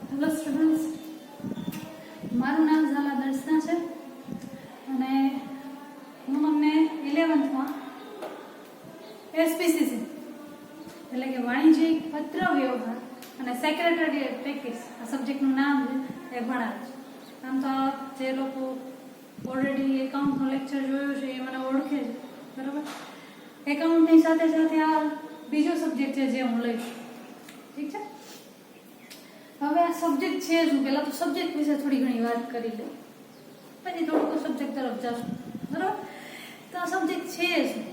Hello students, મારું નામ ઝાલા દર્શના છે અને હું તમને 11th એસપીસીસી એટલે કે વાણિજ્યિક પત્ર વ્યવહાર અને સેક્રેટરીએટ પ્રેક્ટિસ આ સબ્જેક્ટનું નામ છે એ ભણાવે છે. આમ તો જે લોકો ઓલરેડી એકાઉન્ટનો લેક્ચર જોયો છે એ મને ઓળખે છે, બરાબર. એકાઉન્ટની સાથે સાથે આ બીજો સબ્જેક્ટ છે જે હું લઈશ, ઠીક છે. હવે આ સબ્જેક્ટ છે શું, પહેલા તો સબ્જેક્ટ વિશે થોડી ઘણી વાત કરી લઉં, પછી થોડુંક સબ્જેક્ટ તરફ જશું, બરાબર. તો આ સબ્જેક્ટ છે શું,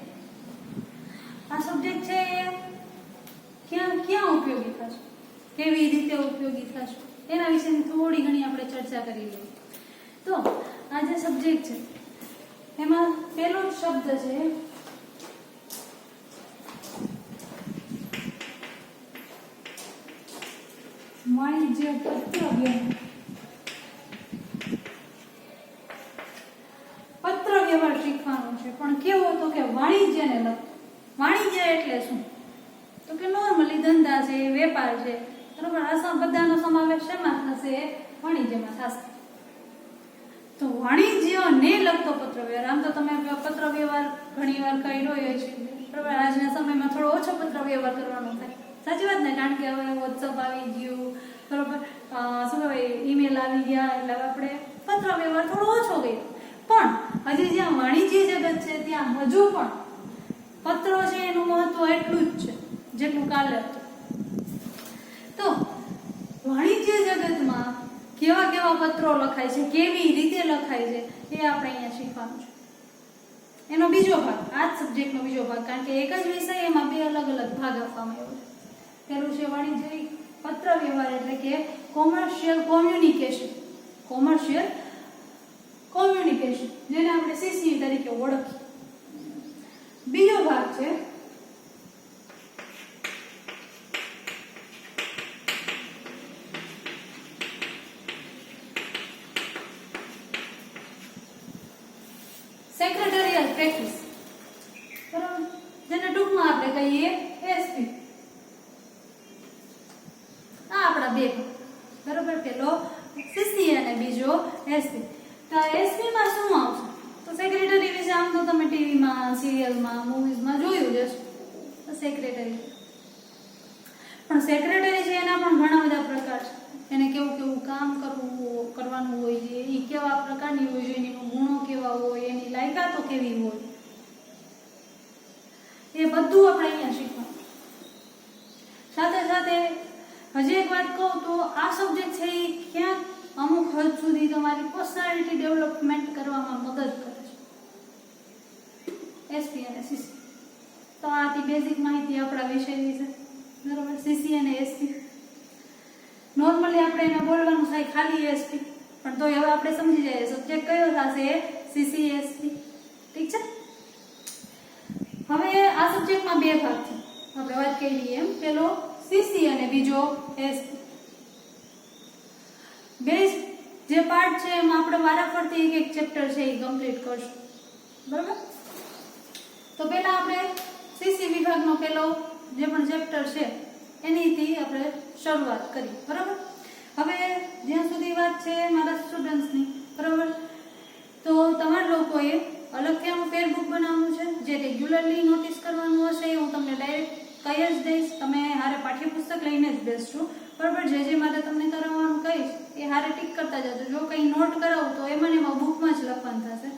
આ સબ્જેક્ટ છે એ ક્યાં ક્યાં ઉપયોગી થશે, કેવી રીતે ઉપયોગી થશે, એના વિશેની થોડી ઘણી આપણે ચર્ચા કરી લઈએ. તો આ જે સબ્જેક્ટ છે એમાં પહેલો શબ્દ છે વાણિજ્ય પત્ર વ્યવહાર. પત્ર વ્યવહાર શીખવાનું છે, પણ કેવો તો કે વાણિજ્યને લગતો. વાણિજ્ય એટલે શું, તો કે નોર્મલી ધંધા છે, વેપાર છે, બરોબર. આ બધાનો સમાવેશ શેમાં થશે, વાણિજ્યમાં થશે. તો વાણિજ્યને લગતો પત્ર વ્યવહાર. આમ તો તમે પત્ર વ્યવહાર ઘણી વાર કર્યો હોય છે, બરોબર. આજના સમયમાં થોડો ઓછો પત્ર વ્યવહાર કરવાનો થાય, સાચી વાત ને, કારણ કે હવે વોટ્સઅપ આવી ગયું, બરોબર, શું કહેવાય, ઈમેલ આવી ગયા, એટલે આપણે પત્ર વ્યવહાર થોડો ઓછો ગયો. પણ હજી જ્યાં વાણિજ્ય જગત છે ત્યાં હજુ પણ પત્રો છે એનું મહત્વ એટલું જ છે જેટલું કાલે હતું. તો વાણિજ્ય જગતમાં કેવા કેવા પત્રો લખાય છે, કેવી રીતે લખાય છે, એ આપણે અહીંયા શીખવાનું છે. એનો બીજો ભાગ, આ જ સબ્જેક્ટનો બીજો ભાગ, કારણ કે એક જ વિષય એમાં બે અલગ અલગ ભાગ આપવામાં આવ્યો છે. પહેલું છે વાણિજ્યિક પત્ર વ્યવહાર એટલે કે કોમર્શિયલ કોમ્યુનિકેશન, કોમર્શિયલ કોમ્યુનિકેશન, જેને આપણે સીસી તરીકે ઓળખીએ. બીજો ભાગ છે સેક્રેટરીયલ પ્રેક્ટિસ, બરાબર, જેને ટૂંકમાં આપણે કહીએ એસપી. આ આપણા બે, બરાબર, પેલો સીસી અને બીજો એસપી. તો એસપી માં શું આવશે, તો સેક્રેટરી વિશે આમ તો તમે ટીવીમાં, સિરિયલમાં, મૂવીઝમાં જોયું જ હશે, તો સેક્રેટરી. પણ સેક્રેટરી છે એના પણ ઘણા બધા પ્રકાર છે. એને કેવું કેવું કામ કરવાનું હોય છે, એ કેવા પ્રકારની હોય છે, એના ગુણો કેવા હોય, એની લાયકાતો કેવી હોય, એ બધું આપણે અહીંયા શીખવાનું. સાથે સાથે હજી એક વાત કહું તો આ સબ્જેક્ટ છે એ ક્યાંક અમુક હદ સુધી તમારી પર્સનાલિટી ડેવલપમેન્ટ કરવામાં મદદ કરે છે, એસપી અને સીસી. તો આથી બેઝિક માહિતી આપણા વિષય વિશે, બરાબર. સીસી અને એસપી નોર્મલી આપણે એને બોલવાનું થાય ખાલી એસપી, પણ તો હવે આપણે સમજી જઈએ સબ્જેક્ટ કયો થશે, સીસી એસપી, ઠીક છે. હવે આ સબ્જેક્ટમાં બે ભાગ છે, આપણે વાત કરી એમ, પેલો સીસી અને બીજો એસપી. બે જે પાર્ટ છે એમાં આપણે વારાફરતી એક એક ચેપ્ટર છે એ કમ્પ્લીટ કરશું, બરાબર. તો પહેલા આપણે સીસી વિભાગનો પેલો જે પણ ચેપ્ટર છે એનીથી આપણે શરૂઆત કરી, બરાબર. હવે જ્યાં સુધી વાત છે મારા સ્ટુડન્ટ્સની, બરાબર, તો તમારા લોકોએ અલગથી આનું ફેરબુક બનાવવાનું છે, જે રેગ્યુલરલી નોટિસ કરવાનું હશે એ હું તમને ડાયરેક્ટ કહી જ દઈશ. તમે હારે પાઠ્યપુસ્તક લઈને જ બેસજો, બરાબર. જે મારે તમને કરાવવાનું કહીશ એ હારે ટીક કરતા જજો. જો કંઈ નોટ કરાવું તો એમાં બુકમાં જ લખવાનું થશે.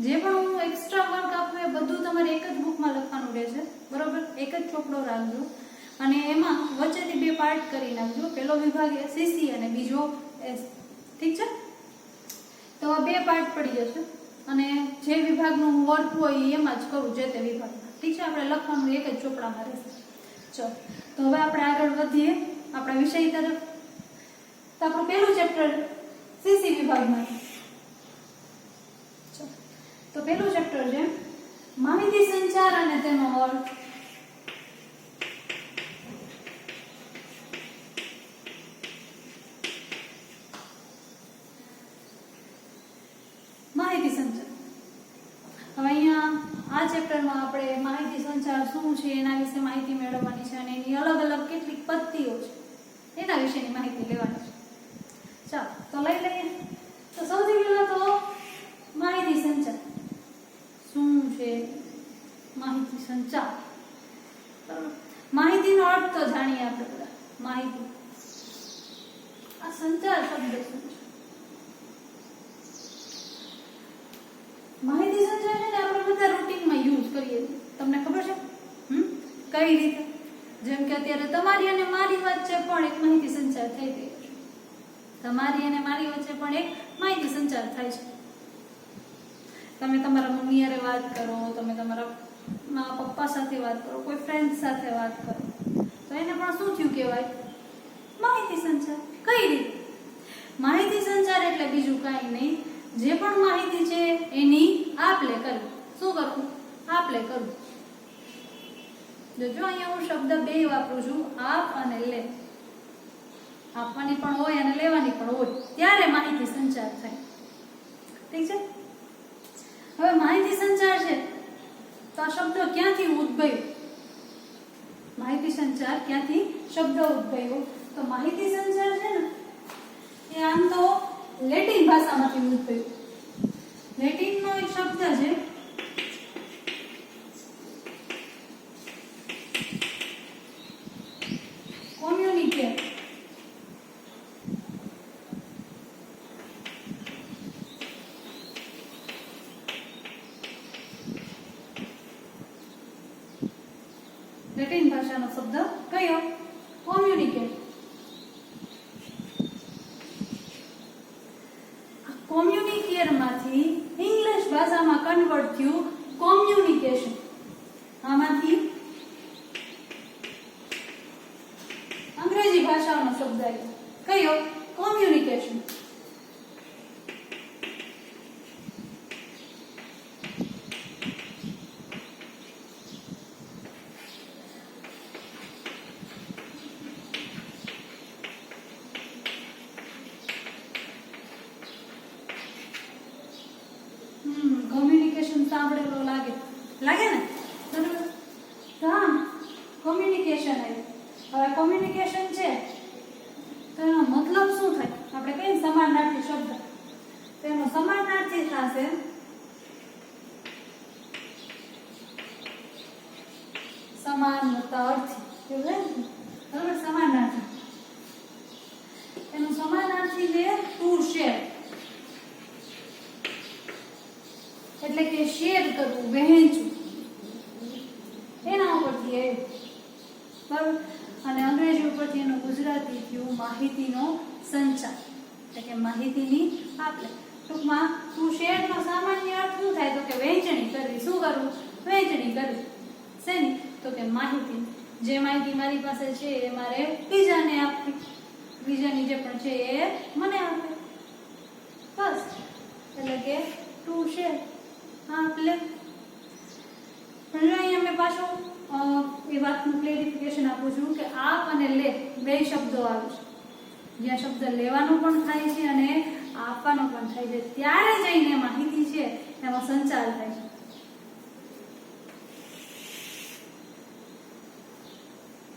જે પણ હું એક્સ્ટ્રા વર્ક આપું એ બધું તમારે એક જ બુકમાં લખવાનું રહેશે, બરાબર. એક જ ચોપડો રાખજો અને એમાં વચ્ચેથી બે પાર્ટ કરી નાખજો. પહેલો વિભાગ એ સીસી અને બીજો એસ, ઠીક છે. તો આ બે પાર્ટ પડી જશે અને જે વિભાગનું વર્ક હોય એમાં જ કરું, જે તે વિભાગમાં, ઠીક છે. આપણે લખવાનું એક જ ચોપડામાં રહેશે. ચલો, તો હવે આપણે આગળ વધીએ આપણા વિષય તરફ. તો આપણું પહેલું ચેપ્ટર સીસી વિભાગમાં. તો પહેલું ચેપ્ટર છે માહિતી સંચાર અને તેનો અર્થ. માહિતી સંચાર. હવે અહીંયા આ ચેપ્ટરમાં આપણે માહિતી સંચાર શું છે એના વિશે માહિતી મેળવવાની છે અને એની અલગ અલગ કેટલીક પદ્ધતિઓ છે એના વિશેની માહિતી લેવાની છે. ચાલો તો લઈ લઈએ. તો સૌથી પહેલા તો માહિતી સંચાર શું છે? માહિતી સંચાર, બરાબર. માહિતીનો અર્થ તો જાણીએ આપણે બધા. માહિતી, આ સંચાર શબ્દ શું છે? માહિતી સંચાર છે ને આપણે બધા રૂટીનમાં યુઝ કરીએ છીએ. તમને ખબર છે કઈ રીતે? જેમ કે અત્યારે તમારી અને મારી વચ્ચે પણ એક માહિતી સંચાર થઈ ગયો છે. તમારી અને મારી વચ્ચે પણ એક માહિતી સંચાર થાય છે. તમે તમારા મમ્મી હારે વાત કરો, તમે તમારા મા પપ્પા સાથે વાત કરો, કોઈ ફ્રેન્ડ સાથે વાત કરો, તો એને પણ શું થયું કહેવાય? માહિતી સંચાર. કઈ રીતે? માહિતી સંચાર એટલે બીજું કાંઈ નહીં, જે પણ માહિતી છે એની આપ-લે કરવી. શું કરવું? આપ-લે કરવું. જો અહીંયા હું શબ્દ બે વાપરું છું, આપ અને લે. આપવાની પણ હોય અને લેવાની પણ હોય, ત્યારે માહિતી સંચાર થાય. ઠીક છે? હવે માહિતી સંચાર છે તો આ શબ્દ ક્યાંથી ઉદ્ભવ્યો? માહિતી સંચાર ક્યાંથી શબ્દ ઉદ્ભવ્યો? તો માહિતી સંચાર છે ને એ આમ તો લેટિન ભાષામાંથી ઉદ્ભવ્યો. લેટિનનો એક શબ્દ છે કોમ્યુનિકેટ. લેટિન ભાષાનો શબ્દ કયો? કોમ્યુનિકેટ. કોમ્યુનિકેટ માંથી ઇંગ્લિશ ભાષામાં કન્વર્ટ થયું કોમ્યુનિકેશન. આમાંથી અંગ્રેજી ભાષાનો શબ્દ આવ્યો કયો? કોમ્યુનિકેશન. કોમ્યુનિકેશન સાંભળેલો લાગે ને? બરાબર. હા, કોમ્યુનિકેશન આવ્યું. હવે કોમ્યુનિકેશન છે તો એનો મતલબ શું થાય? આપણે કઈ સમાનાર્થી શબ્દ, તો એનો સમાનાર્થી થશે સમાનાર્થી. કેવું છે? બરાબર, સમાનાર્થી. એનો સમાનાર્થી છે ટુ શેર, એટલે કે શેર કરવું, વહેંચવું. એના ઉપરથી આવ્યું. બરાબર. અને અંગ્રેજી ઉપરથી એનું ગુજરાતી થયું માહિતીનો સંચાર, એટલે કે માહિતીની આપ-લે. ટૂંકમાં ટુ શેરનો સામાન્ય અર્થ શું થાય? તો કે વહેંચણી કરવી. શું કરવું? વહેંચણી કરવી. શેની? તો કે માહિતી. જે માહિતી મારી પાસે છે એ મારે બીજાને આપવી, બીજાની જે પણ છે એ મને આપે. બસ, એટલે કે ટુ શેર, આપ-લે. અહીંયા મેં પાછું એ વાતનું ક્લેરિફિકેશન આપું છું કે આપ અને લે બે શબ્દો આવે છે. જ્યાં શબ્દ લેવાનો પણ થાય છે અને આપવાનો પણ થાય છે, ત્યારે જઈને માહિતી છે એમાં સંચાર થાય છે.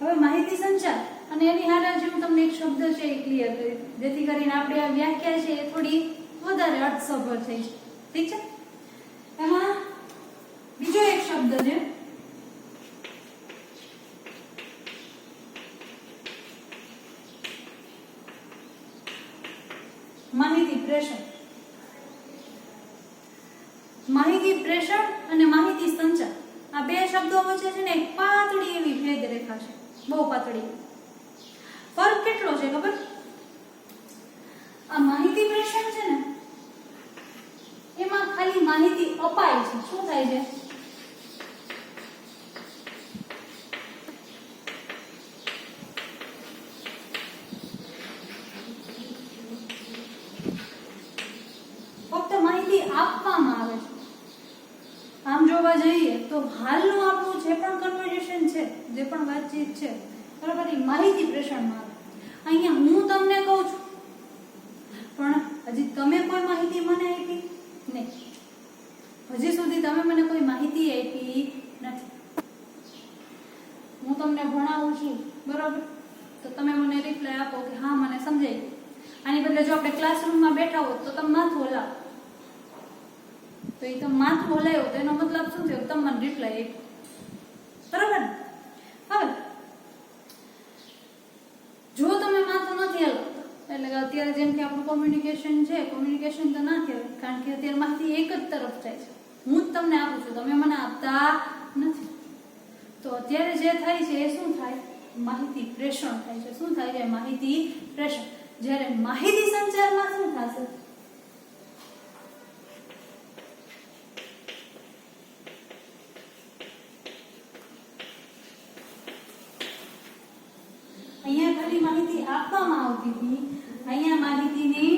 હવે માહિતી સંચાર અને એની હારે જે હું તમને એક શબ્દ છે એ ક્લિયર કરી, જેથી કરીને આપણે આ વ્યાખ્યા છે એ થોડી વધારે અર્થસભર થઈ છે. ઠીક છે? એમાં બીજો એક શબ્દ છે માહિતી પ્રેષણ. માહિતી પ્રેષણ અને માહિતી સંચાર, આ બે શબ્દો વચ્ચે છે ને એક પાતળી એવી ભેદ રેખા છે, બહુ પાતળી. ફરક કેટલો છે ખબર? આ માહિતી પ્રેષણ છે ને એમાં ખાલી માહિતી અપાય છે. શું થાય છે? ફક્ત માહિતી આપવામાં આવે છે. આમ જોવા જઈએ તો હાલનું આપણું જે પણ કન્વર્ઝેશન છે, જે પણ વાતચીત છે, બરાબર, એ માહિતી પ્રેષણમાં આવે. અહીંયા હું તમને કહું છું પણ હજી તમે કોઈ માહિતી મને આપી નહીં. હજી સુધી તમે મને કોઈ માહિતી આપી નથી. હું તમને ભણાવું છું, બરાબર, તો તમે મને રિપ્લાય આપો કે હા મને સમજાય. આની બદલે જો આપણે ક્લાસરૂમમાં બેઠા હોત તો તમે માથું હલાવો, તો એ તમે માથું હલાવ્યો તો એનો મતલબ શું થયો? તમે મને રિપ્લાય આપ્યો, બરાબર ને? હવે જો તમે માથું નથી હલાવતા, એટલે કે અત્યારે જેમ કે આપણું કોમ્યુનિકેશન છે, કોમ્યુનિકેશન તો ના કહેવાય, કારણ કે અત્યારે માહિતી એક જ તરફ જાય છે. હું જ તમને આપું છું, તમે મને આપતા નથી. તો અત્યારે જે થાય છે એ શું થાય? માહિતી પ્રેષણ થાય છે. શું થાય છે? માહિતી પ્રેષણ. જ્યારે માહિતી સંચારમાં શું થશે? અહીંયા ખાલી માહિતી આપવામાં આવતી હતી, અહીંયા માહિતીની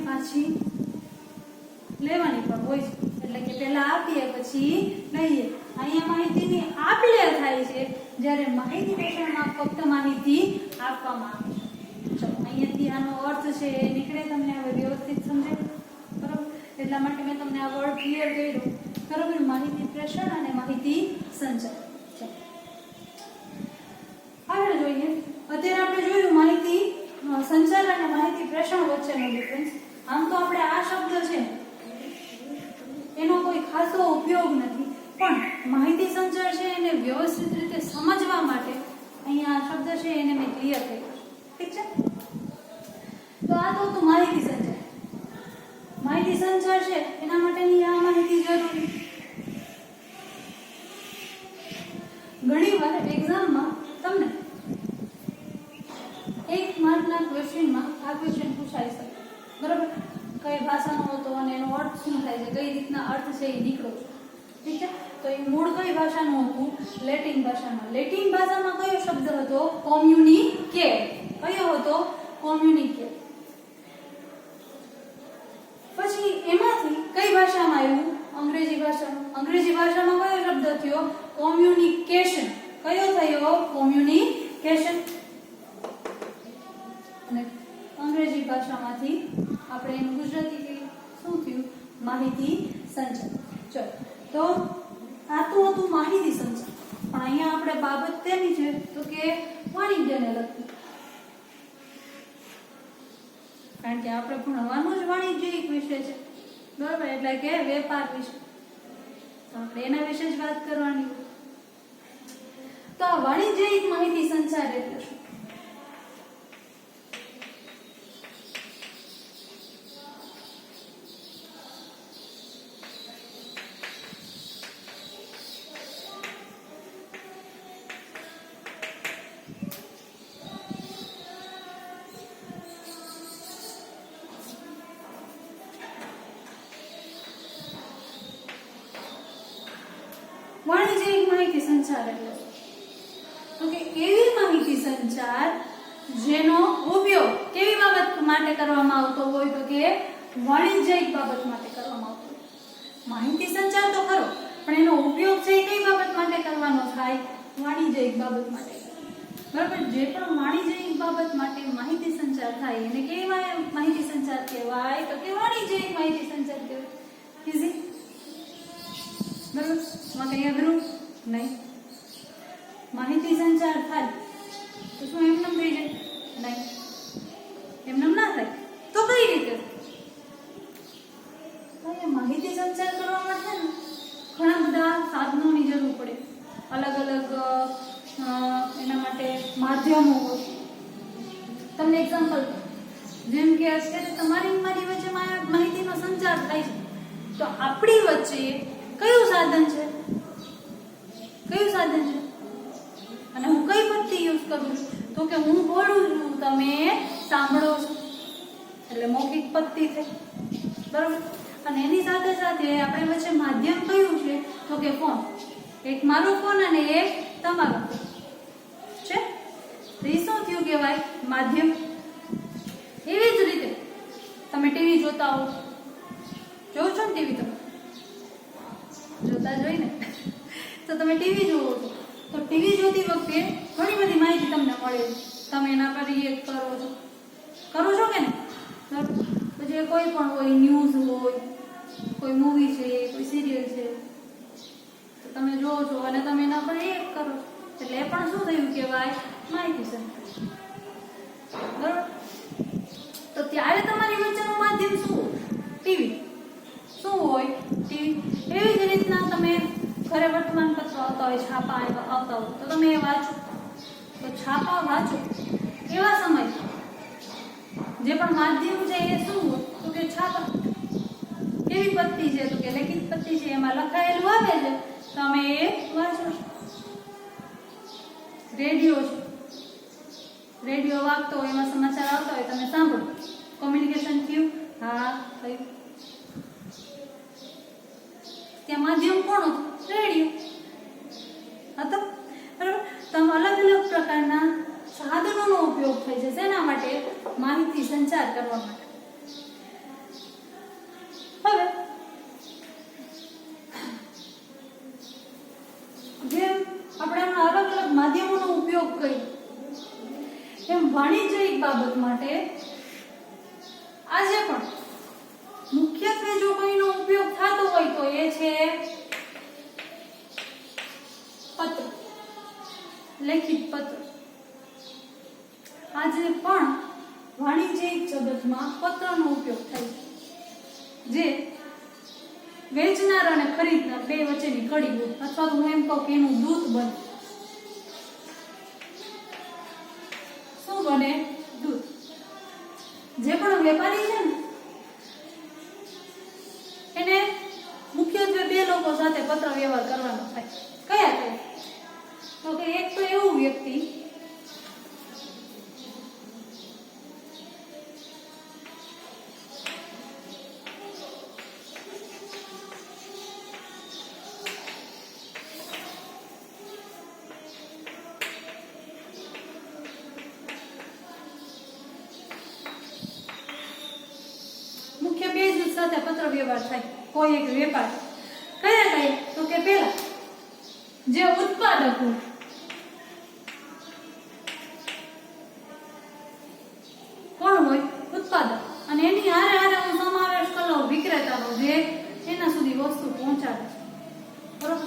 પાછી લેવાની પણ હોય છે, એટલે કે પહેલા આપીએ પછી લઈએ. અહીંયા માહિતીની આપ-લે થાય છે, જ્યારે માહિતી પ્રેષણમાં ફક્ત માહિતી આપવામાં આવે છે. ચલો અહીંયાથી આનો અર્થ છે એ નીકળે તમને હવે વ્યવસ્થિત સમજાય, બરાબર? એટલા માટે મેં તમને આ વર્ડ ક્લિયર કર્યો, બરાબર? માહિતી પ્રેષણ અને માહિતી સંચાર. આગળ જોઈએ. અત્યારે આપણે જોયું માહિતી સંચાર અને માહિતી પ્રેષણ વચ્ચેનો ડિફરન્સ. આમ તો આપણે આ શબ્દ છે એનો કોઈ ખાસો ઉપયોગ નથી, પણ માહિતી સંચાર છે એને વ્યવસ્થિત રીતે સમજવા માટે અહીંયા આ શબ્દ છે એને મેં ક્લિયર કર્યો. ઠીક છે? તો આ તો હતું માહિતી સંચાર. માહિતી સંચાર છે એના માટેની આ માહિતી જરૂરી. ઘણીવાર એક્ઝામમાં તમને 1 માર્કના ક્વેશ્ચનમાં આ ક્વેશ્ચન પૂછાઈ શકે, બરાબર? કઈ ભાષાનો હતો અને એનો અર્થ શું થાય છે, કઈ રીતના અર્થ છે એ નીકળો છો. ઠીક છે? તો એ મૂળ કઈ ભાષાનું હતું? લેટિન ભાષામાં. લેટિન ભાષામાં કયો શબ્દ હતો? કોમ્યુનિકેટ. કયો હતો? કોમ્યુનિકેટ. પછી એમાંથી કઈ ભાષામાં આવ્યું? અંગ્રેજી ભાષામાં. અંગ્રેજી ભાષામાં કયો શબ્દ થયો? કોમ્યુનિકેશન. કયો થયો? કોમ્યુનિકેશન. અને અંગ્રેજી ભાષામાંથી આપણે એનું ગુજરાતી કહ્યું શું થયું? માહિતી સંચાર. ચલો, તો આ તો હતું માહિતી સંચાર, પણ અહીંયા આપણે બાબત તેની છે તો કે વાણિજ્યને લગતી, કારણ કે આપણે ભણવાનું જ વાણિજ્યિક વિષય છે, બરાબર? એટલે કે વેપાર વિશે, તો આપણે એના વિશે જ વાત કરવાની. તો આ વાણિજ્યિક માહિતી સંચાર એટલે શું? વાણિજ્યિક માહિતી સંચાર એટલે તો કે એવી માહિતી સંચાર જેનો ઉપયોગ કેવી બાબત માટે કરવામાં આવતો હોય? તો કે વાણિજ્યિક બાબત માટે કરવામાં આવતો હોય. માહિતી સંચાર તો ખરો, પણ એનો ઉપયોગ છે કઈ બાબત માટે કરવાનો થાય? વાણિજ્યિક બાબત માટે, બરાબર? જે પણ વાણિજ્યિક બાબત માટે માહિતી સંચાર થાય એને કેવી માહિતી સંચાર કહેવાય? તો કે વાણિજ્યિક માહિતી સંચાર કહેવાય. ઈઝી, બરાબર? માં કઈ અઘરું નહીં. માહિતી સંચાર થાય તો શું એમનેમ થઈ જાય? નહીં, એમનેમ ના થાય. તો કઈ રીતે? માહિતી સંચાર કરવા માટે ને ઘણા બધા સાધનોની જરૂર પડે, અલગ અલગ એના માટે માધ્યમો હોય. તમને એક્ઝામ્પલ, જેમ કે અત્યારે તમારી મારી વચ્ચે માહિતીનો સંચાર થાય છે, તો આપણી વચ્ચે કયું સાધન છે? કયું સાધન છે? અને હું કઈ પદ્ધતિ યુઝ કરું છું? તો કે હું બોલું છું, તમે સાંભળો છો, એટલે મૌખિક પદ્ધતિ થઈ, બરાબર? અને એની સાથે સાથે આપણે વચ્ચે માધ્યમ કયું છે? તો કે ફોન. એક મારો ફોન અને એક તમારો ફોન છે. તો એ શું થયું કહેવાય? માધ્યમ. એવી જ રીતે તમે ટીવી જોતા હો, જોવો છો ને ટીવી? તમે જોતા જ હોય ને, તો તમે ટીવી જોવો છો, તો ટીવી જોતી વખતે ઘણી બધી માહિતી તમને મળે, તમે એના પર રિએક્ટ કરો છો, કરો છો કે નહીં? બરાબર. પછી કોઈ પણ હોય, ન્યૂઝ હોય, કોઈ મૂવી છે, કોઈ સિરિયલ છે, તો તમે જોવો છો અને તમે એના પર રિએક્ટ કરો છો, એટલે એ પણ શું થયું કહેવાય? માહિતી સંચાર. બરાબર. તો ત્યારે તમારી વચ્ચેનું માધ્યમ શું? ટીવી. શું હોય? ટીવી. એવી જ રીતના તમે ઘરે વર્તમાનપત્રો આવતા હોય, છાપા આવતા હોય, તો તમે એ વાંચો. તો છાપા વાંચો એવા સમય જે પણ માધ્યમ છે એ શું હોય? તો કે છાપા. કેવી પત્તી છે? તો કે લેખિત પત્તી છે, એમાં લખાયેલું આવે છે, તમે એ વાંચો. રેડિયો છે, રેડિયો વાગતો હોય, એમાં સમાચાર આવતા હોય, તમે સાંભળો. કોમ્યુનિકેશન થયું? હા, થયું. ત્યાં માધ્યમ કોણ હતું? રેડિયો હતો. બરાબર. તો અલગ અલગ પ્રકારના સાધનોનો ઉપયોગ થાય છે. શેના માટે? માહિતી સંચાર કરવા માટે. હવે જેમ આપણે અલગ અલગ માધ્યમોનો ઉપયોગ કર્યો, એમ વાણિજ્યિક બાબત માટે આજે પણ મુખ્યત્વે જો કોઈનો ઉપયોગ થતો હોય તો એ છે પત્ર, લેખિત પત્ર. આજે પણ વાણિજ્યિક જગતમાં પત્રનો ઉપયોગ થાય છે, જે વેચનાર અને ખરીદનાર બે વચ્ચેની કડી હોય, અથવા તો હું એમ કહું કે એનું દૂત બને. શું બને? દૂત. જે પણ વેપારી છે ને, એને મુખ્યત્વે બે લોકો સાથે પત્ર વ્યવહાર કરવાનો થાય. કયા કયા? તો કે એક તો એવું વ્યક્તિ મુખ્ય બે જૂથ સાથે પત્ર વ્યવહાર થાય. કોઈ એક વેપારી. કયા કયા? તો કે પેલા જે ઉત્પાદક હોય, કોણ હોય? ઉત્પાદક. અને એની હારે હારે હું સમાવેશ કરો વિક્રેતાનો, જે એના સુધી વસ્તુ પહોંચાડે છે. બરોબર.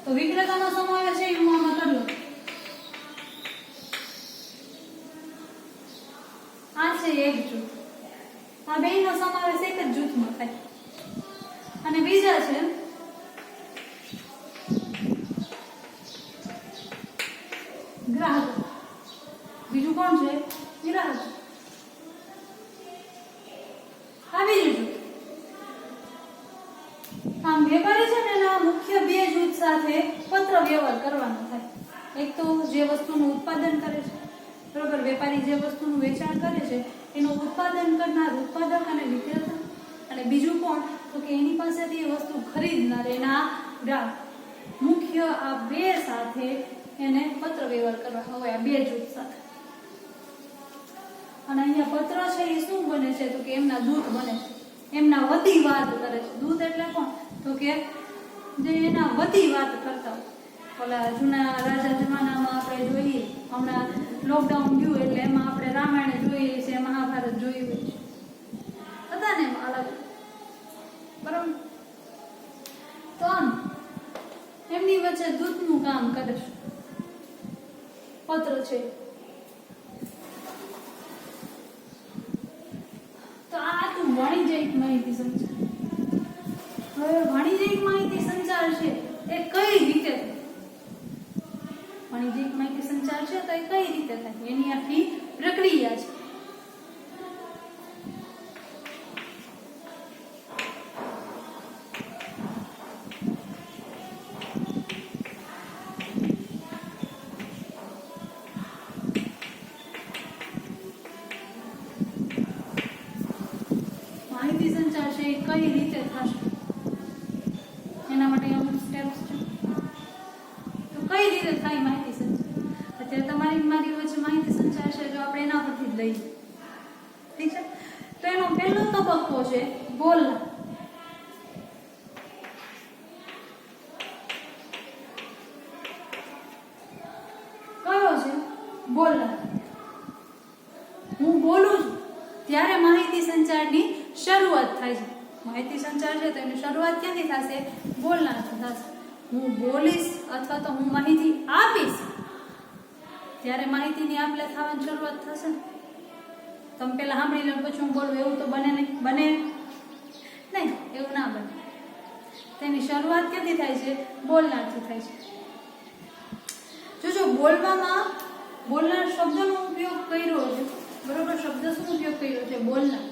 તો વિક્રેતાનો સમાવેશ છે હું આમાં કરી લઉં. આ છે એક જૂથ. આ બેનો સમાવેશ એક જ જૂથમાં થાય. અને બીજા છે ગ્રાહક. બીજું કોણ છે? ગ્રાહક. આ બીજું જૂથ. આમ વેપારી છે ને એના મુખ્ય બે જૂથ સાથે પત્ર વ્યવહાર કરવાનો થાય. એક તો જે વસ્તુનું ઉત્પાદન કરે છે, બરોબર, વેપારી જે વસ્તુનું વેચાણ કરે છે એનું ઉત્પાદન કરનાર ઉત્પાદક અને વિક્રેતા. અને બીજું કોણ? તો કે એની પાસેથી એ વસ્તુ ખરીદનાર એના ગ્રાહક. મુખ્ય આ બે સાથે એને પત્ર વ્યવહાર કરવાનો હોય, આ બે જૂથ સાથે. અને અહીંયા પત્ર છે એ શું બને છે? તો કે એમના દૂત બને છે, એમના વતી વાત કરે છે. દૂત એટલે કોણ? તો કે જે એના વતી વાત કરતા હોય. ઓલા જૂના રાજા જમાનામાં આપણે જોઈએ, હમણાં લોકડાઉન ગયું એટલે એમાં આપણે રામાયણ જોઈએ છે, મહાભારત જોયું હોય છે, હતા ને એમાં અલગ. બરાબર. તો આમ એમની વચ્ચે દૂતનું કામ કરે છે પત્ર છે. તો આ હતું વાણિજ્યિક માહિતી સંચાર. હવે વાણિજ્યિક માહિતી સંચાર છે એ કઈ રીતે થાય? વાણિજ્યિક માહિતી સંચાર છે તો એ કઈ રીતે થાય? એની આખી પ્રક્રિયા છે. માહિતી સંચાર છે એ કઈ રીતે થશે એના માટે અમુક સ્ટેપ્સ છે. તો કઈ રીતે થાય માહિતી સંચાર? અત્યારે તમારી મારી વચ્ચે માહિતી સંચાર છે, જો આપણે એના પરથી જ લઈએ, ઠીક છે? તો એનો પહેલો તબક્કો છે બોલના. કયો છે? બોલના. હું બોલું છું સંચારની શરૂઆત થાય છે. માહિતી સંચાર છે તો એની શરૂઆત ક્યાંથી થશે? બોલનારથી થશે. હું બોલીશ અથવા તો હું માહિતી આપીશ ત્યારે માહિતીની આપ-લે થવાની શરૂઆત થશે. તમે પેલા સાંભળી લો પછી હું બોલું એવું તો બને નહીં. બને નહીં, એવું ના બને. તેની શરૂઆત ક્યાંથી થાય છે? બોલનારથી થાય છે. જો બોલવામાં બોલનાર શબ્દનો ઉપયોગ કર્યો છે, બરોબર? શબ્દ શું ઉપયોગ કર્યો છે? બોલનાર.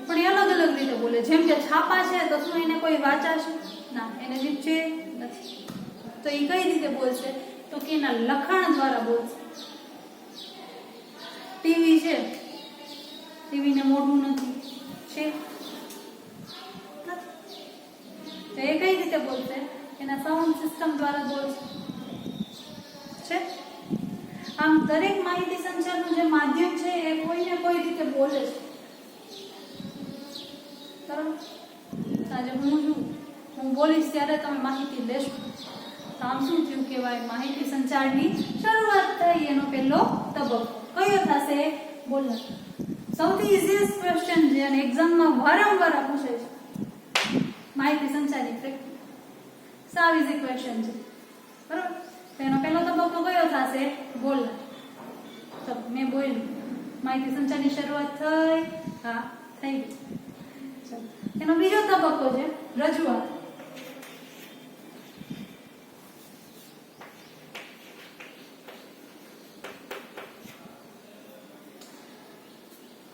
પણ એ અલગ અલગ રીતે બોલે. જેમ કે છાપા છે તો શું એને કોઈ વાંચાશે? ના, એને નીચે નથી. તો એ કઈ રીતે બોલશે? તો કે એના લખાણ દ્વારા બોલશે. ટીવી છે, ટીવીને મોઢું નથી છે, તો એ કઈ રીતે બોલશે? એના સાઉન્ડ સિસ્ટમ દ્વારા બોલશે છે. આમ દરેક માહિતી સંચારનું જે માધ્યમ છે એ કોઈને કોઈ રીતે બોલે છે. બરાબર? આજે હું બોલીશ ત્યારે તમે માહિતી લેશો. તો આમ શું થયું કહેવાય? માહિતી સંચારની શરૂઆત થઈ. એનો પહેલો તબક્કો કયો થશે? બોલનાર. સૌથી ઇઝીએસ્ટ ક્વેશ્ચન છે અને એક્ઝામમાં વારંવાર પૂછે છે. માહિતી સંચારની પ્રેક્ટિસ સાવ ઇઝી ક્વેશ્ચન છે, બરાબર? તો એનો પહેલો તબક્કો કયો થશે? બોલનાર. તો મેં બોલ્યું, માહિતી સંચારની શરૂઆત થઈ. હા, થઈ ગઈ. એનો બીજો તબક્કો છે રજૂઆત.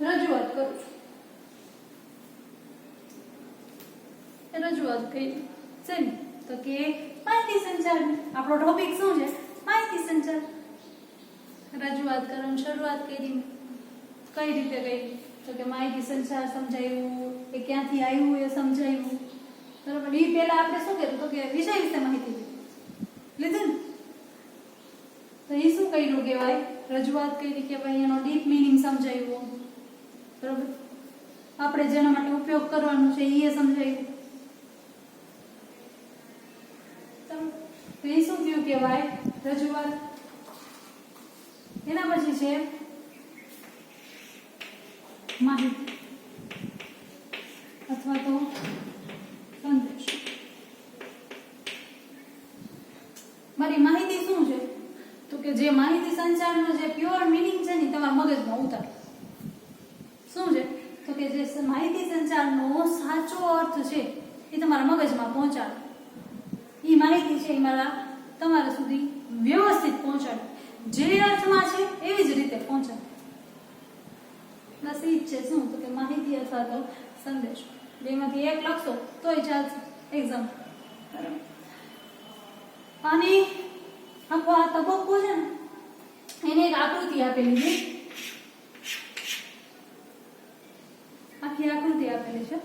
રજૂઆત કરું છું. રજૂઆત કરી છે ને તો કે માહિતી સંચાર. આપણો ટોપિક શું છે? માહિતી સંચાર. રજૂઆત કરવાની શરૂઆત કરી. કઈ રીતે કરી? તો કે માહિતી સંચાર સમજાયું, એ ક્યાંથી આવ્યું એ સમજાયું, બરાબર? એ પહેલા આપણે શું કર્યું? તો કે વિષય વિશે માહિતી લીધી ને. તો એ શું કર્યું કહેવાય? રજૂઆત કરી કે ભાઈ એનો ડીપ મિનિંગ સમજાયું, બરાબર? આપણે જેના માટે ઉપયોગ કરવાનો છે એ સમજાયું. તો એ શું થયું કહેવાય? રજૂઆત. એના પછી છે માહિતી અથવા તો સંદેશ. મારી માહિતી શું છે? તો કે જે માહિતી સંચારનો જે પ્યોર મિનિંગ છે ને તમારા મગજમાં ઉતાર. શું છે? તો કે જે માહિતી સંચારનો સાચો અર્થ છે એ તમારા મગજમાં પહોંચાડે. એ માહિતી છે એ તમારા સુધી વ્યવસ્થિત પહોંચાડે. જે અર્થમાં છે એવી જ રીતે પહોંચાડે. બસ એ જ છે. શું? તો કે માહિતી અથવા તો સંદેશ. બેમાંથી એક લખશો તોય ચાલશે એક્ઝામ, બરાબર? અને આખો આ તબક્કો છે ને એને એક આકૃતિ આપેલી છે. આખી આકૃતિ આપેલી છે.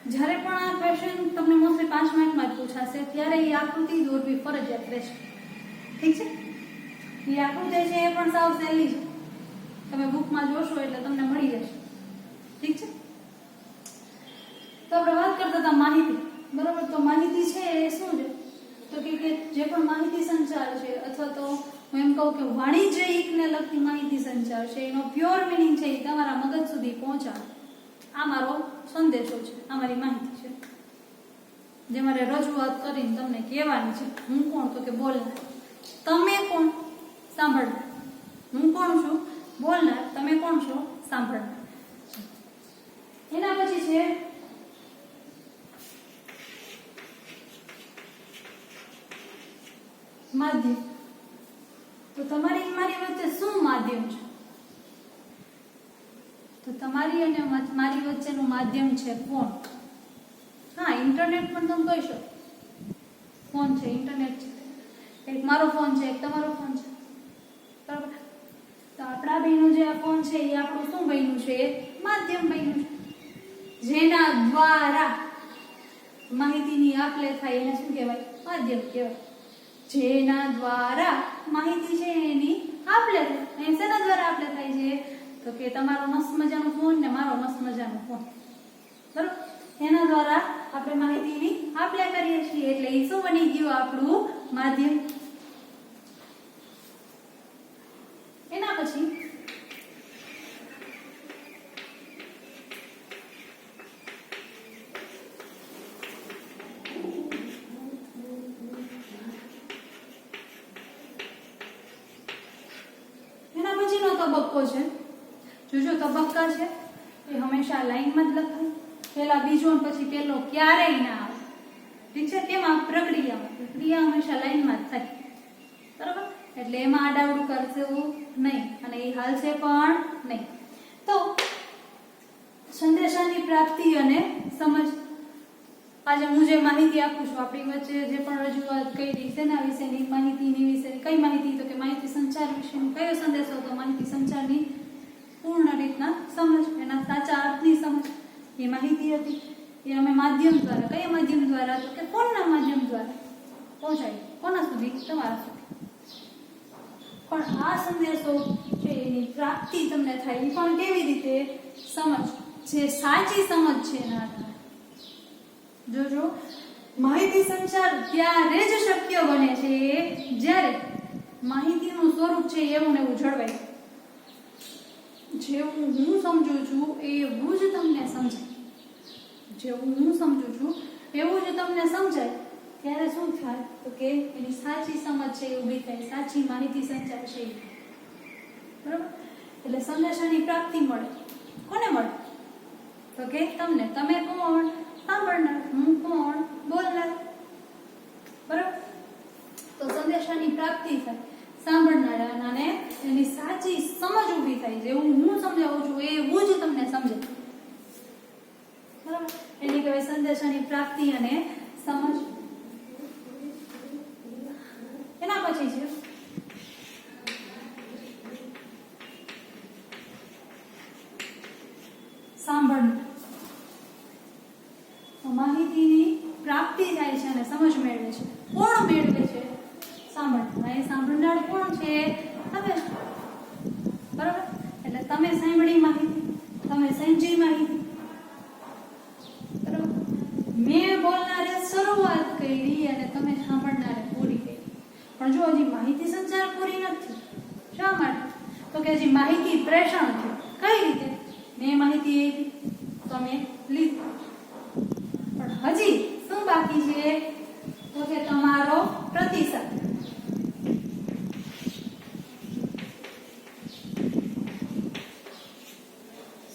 જ્યારે પણ આ ક્વેશ્ચન તમને મોસ્ટલી 5 મિનિટમાં જ પૂછાશે ત્યારે એ આકૃતિ દોરવી ફરજિયાત રહેશે. ઠીક છે? એ આકૃતિ છે એ પણ સાવ સહેલી છે. તમે બુકમાં જોશો એટલે તમને મળી જશે. ઠીક છે? તો આપણે વાત કરતા હતા માહિતી, બરાબર? તો માહિતી છે એ શું છે? તો કે જે પણ માહિતી સંચાર છે અથવા તો હું એમ કહું કે વાણિજ્યિકને લગતી માહિતી સંચાર છે એનો પ્યોર મિનિંગ છે એ તમારા મગજ સુધી પહોંચાડે. આ મારો સંદેશો છે, આ મારી માહિતી છે જે મારે રજૂઆત કરીને તમને કહેવાની છે. હું કોણ? તો કે બોલનાર. તમે કોણ? સાંભળનાર. હું કોણ છું? બોલનાર. તમે કોણ છો? સાંભળનાર. એના પછી છે માધ્યમ. તો તમારી મારી વચ્ચે શું માધ્યમ છે? તો તમારી અને મારી વચ્ચેનું માધ્યમ છે ફોન. હા, ઇન્ટરનેટ પણ તમે કહી શકો. ફોન છે, ઇન્ટરનેટ છે. એક મારો ફોન છે, એક તમારો ફોન છે, બરાબર? તો આપણા બેનો જે આ ફોન છે એ આપણું શું બન્યું છે? માધ્યમ બન્યું છે. જેના દ્વારા માહિતીની આપ-લે થાય એને શું કહેવાય? માધ્યમ કહેવાય. જેના દ્વારા માહિતી છે એની આપ-લે થાય. એ શેના દ્વારા આપ-લે થાય છે? તો કે તમારો મસ્ત મજાનો ફોન ને મારો મસ્ત મજાનો ફોન, બરાબર? એના દ્વારા આપણે માહિતીની આપ-લે કરીએ છીએ એટલે એ શું બની ગયું? આપણું માધ્યમ. એના પછી તબક્કો છે, જો તબક્કા છે એ હંમેશા લાઈનમાં જ લખાય, પહેલા બીજો ને પછી પહેલો ક્યારેય ના આવે, ઠીક છે? તેમાં પ્રક્રિયા હંમેશા લાઈનમાં જ થાય, બરાબર? એટલે એમાં આડાવડું કરશે નહીં અને એ હાલશે પણ નહીં. તો સંદેશાની પ્રાપ્તિ અને સમજ, આજે હું જે માહિતી આપું છું, આપણી વચ્ચે જે પણ રજૂઆત કરી તેના વિશેની માહિતીની વિશેની કઈ માહિતી, તો કે માહિતી સંચાર વિશેનો કયો સંદેશો હતો, માહિતી સંચારની પૂર્ણ રીતના સમજ, એના સાચા અર્થની સમજ, એ માહિતી હતી. એ અમે માધ્યમ દ્વારા, કયા માધ્યમ દ્વારા, તો કે ફોનના માધ્યમ દ્વારા પહોંચાડી. કોના સુધી? તમારા સુધી. પણ આ સંદેશો છે એની પ્રાપ્તિ તમને થાય એ પણ કેવી રીતે? સમજ, જે સાચી સમજ છે એના આધારે. જોજો, માહિતી સંચાર ત્યારે જ શક્ય બને છે જ્યારે માહિતીનું સ્વરૂપ છે એવું ને એવું જળવાય. જેવું હું સમજુ છું એવું જ તમને સમજાય, જેવું હું સમજુ છું એવું જ તમને સમજાય, ત્યારે શું થાય? તો કે એની સાચી સમજ છે એ ઊભી થાય, સાચી માહિતી સંચાર છે. બરાબર? એટલે સંદેશાની પ્રાપ્તિ મળે. કોને મળે? તો કે તમને. તમે કોણ? સાંભળનાર. હું કોણ? બોલનાર. બરાબર? તો સંદેશાની પ્રાપ્તિ થાય સાંભળનારા અને એની સાચી સમજ ઊભી થાય, જેવું હું સમજાવું છું એવું જ તમને સમજે. બરાબર? એની કહેવાય સંદેશાની પ્રાપ્તિ અને સમજ. એના પછી છે સાંભળવું. માહિતીની પ્રાપ્તિ થાય છે અને સમજ મેળવે છે. કોણ મેળવે છે? સાંભળનાર. એ સાંભળનાર કોણ છે? તમે. બરાબર? એટલે તમે સાંભળી માહિતી, તમે સમજી માહિતી. બરાબર? મેં બોલનારે શરૂઆત કરી અને તમે સાંભળનારે પૂરી કરી. પણ જો હજી માહિતી સંચાર પૂરી નથી. શા માટે? તો કે હજી માહિતી પ્રેષણ થયું. કઈ રીતે? મેં માહિતી આપી, તમે લીધી, પણ હજી શું બાકી છે? તો કે તમારો પ્રતિસાદ.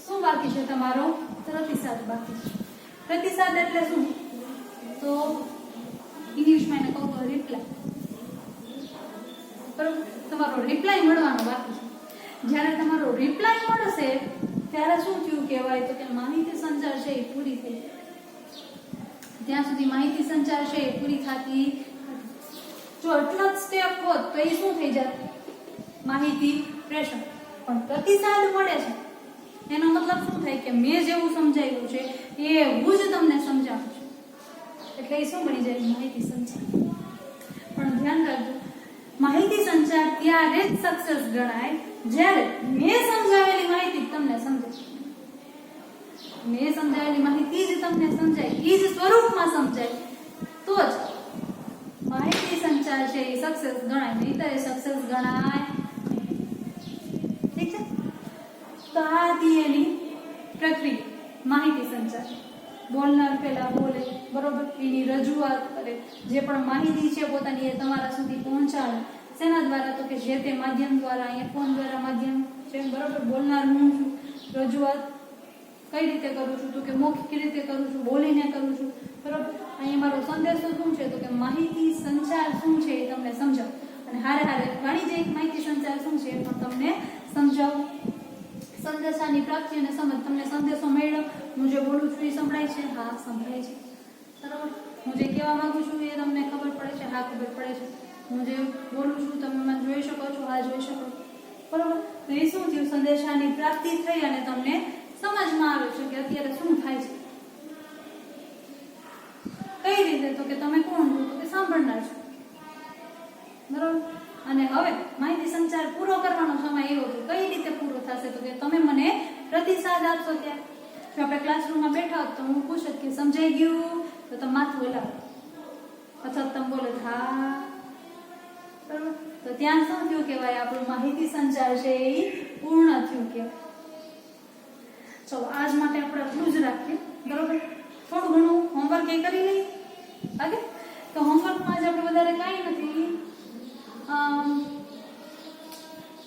શું બાકી છે? તમારો પ્રતિસાદ બાકી છે. પ્રતિસાદ એટલે શું? તો ઇંગ્લિશમાં એને કહું તો રિપ્લાય. બરોબર? તમારો રિપ્લાય મળવાનો બાકી છે. જ્યારે તમારો રિપ્લાય મળશે ત્યારે શું થયું કહેવાય? તો કે માહિતી સંચાર છે એ પૂરી થઈ. ત્યાં સુધી માહિતી સંચાર છે એ પૂરી થતી. જો એટલા જ સ્ટેપ હોત તો એ શું થઈ જાય? માહિતી પ્રેષણ. પણ પ્રતિસાદ મળે છે એનો મતલબ શું થાય? કે મેં જેવું સમજાવ્યું છે એવું જ તમને સમજાવું છું, એટલે એ શું બની જાય? માહિતી સંચાર. પણ ધ્યાન રાખજો, માહિતી સંચાર ત્યારે જ સક્સેસ ગણાય જ્યારે મેં સમજાવેલી માહિતી તમને સમજાય. મેં સમજાવેલી માહિતી જ તમને સમજાય, એ જ સ્વરૂપમાં સમજાય તો જ માહિતી સંચાર છે એ સક્સેસ ગણાય, નહીંતર એ સક્સેસ ગણાય. ઠીક છે? તો આ હતી એની પ્રક્રિયા. માહિતી સંચાર બોલનાર પહેલા બોલે, બરોબર, એની રજૂઆત કરે, જે પણ માહિતી છે પોતાની એ તમારા સુધી પહોંચાડે. શેના દ્વારા? તો કે જે તે માધ્યમ દ્વારા, અહીંયા ફોન દ્વારા માધ્યમ છે, બરોબર. બોલનાર હું છું. રજૂઆત કઈ રીતે કરું છું? તો કે મૌખિક રીતે કરું છું, બોલીને કરું છું, બરોબર. અહીંયા મારો સંદેશો શું છે? તો કે માહિતી સંચાર શું છે એ તમને સમજાવ, અને હારે હારે વાણિજ્યિક માહિતી સંચાર શું છે એ પણ તમને સમજાવું. સંદેશાની પ્રાપ્તિ અને સમજ. તમને સંદેશો મળ્યો, હું જે બોલું છું એ સંભળાય છે? હા, સંભળાય છે. બરાબર? હું જે કહેવા માંગુ છું એ તમને ખબર પડે છે? હા, ખબર પડે છે. હું જે બોલું છું તમે મને જોઈ શકો છો? હા, જોઈ શકો. બરાબર? તો એ શું થયું? સંદેશાની પ્રાપ્તિ થઈ અને તમને સમજમાં આવે છે કે અત્યારે શું થાય છે. કઈ રીતે? તો કે તમે કોણ છો? તો કે સાંભળનાર છો. બરાબર? અને હવે માહિતી સંચાર પૂરો કરવાનો સમય એવો છે. કઈ રીતે પૂરો થશે? તો કે તમે મને પ્રતિસાદ આપશો ત્યારે. જો આપણે ક્લાસરૂમમાં બેઠા હોત તો હું પૂછત કે સમજાઈ ગયું? તો તમે માથું હલાવો, અથવા તમે બોલો હા. બરાબર? તો ત્યાં શું થયું કહેવાય? આપણું માહિતી સંચાર છે એ પૂર્ણ થયું કહેવાય. ચલો, આજ માટે આપણે આટલું જ રાખીએ. બરોબર? થોડું ઘણું હોમવર્ક એ કરી લઈએ. ઓકે? તો હોમવર્કમાં જ આપણે વધારે કાંઈ નથી.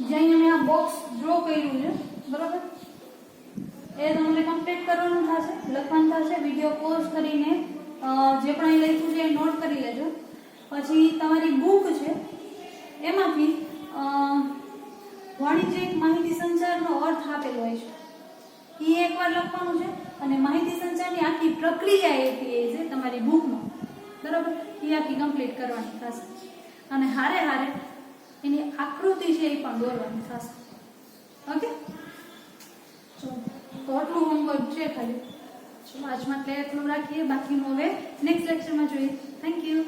જ્યાં મેં આ બોક્સ ડ્રો કર્યું છે બરાબર, એ તમારે કમ્પ્લીટ કરવાનું થશે, લખવાનું થશે. વિડીયો પોઝ કરીને જે પણ અહીં લખ્યું છે એ નોટ કરી લેજો. પછી તમારી બુક છે એમાંથી વાણિજ્યિક માહિતી સંચારનો અર્થ આપેલો હોય છે એ એકવાર લખવાનું છે, અને માહિતી સંચારની આખી પ્રક્રિયા એ છે તમારી બુકમાં બરાબર, એ આખી કમ્પ્લીટ કરવાની થશે. અને હારે હારે એની આકૃતિ છે એ પણ દોરવાની થશે. ઓકે, તો આટલું હોમવર્ક છે ખાલી. ચલો આજ માટે એટલું રાખીએ, બાકીનું હવે નેક્સ્ટ લેક્ચરમાં જોઈએ. Thank you.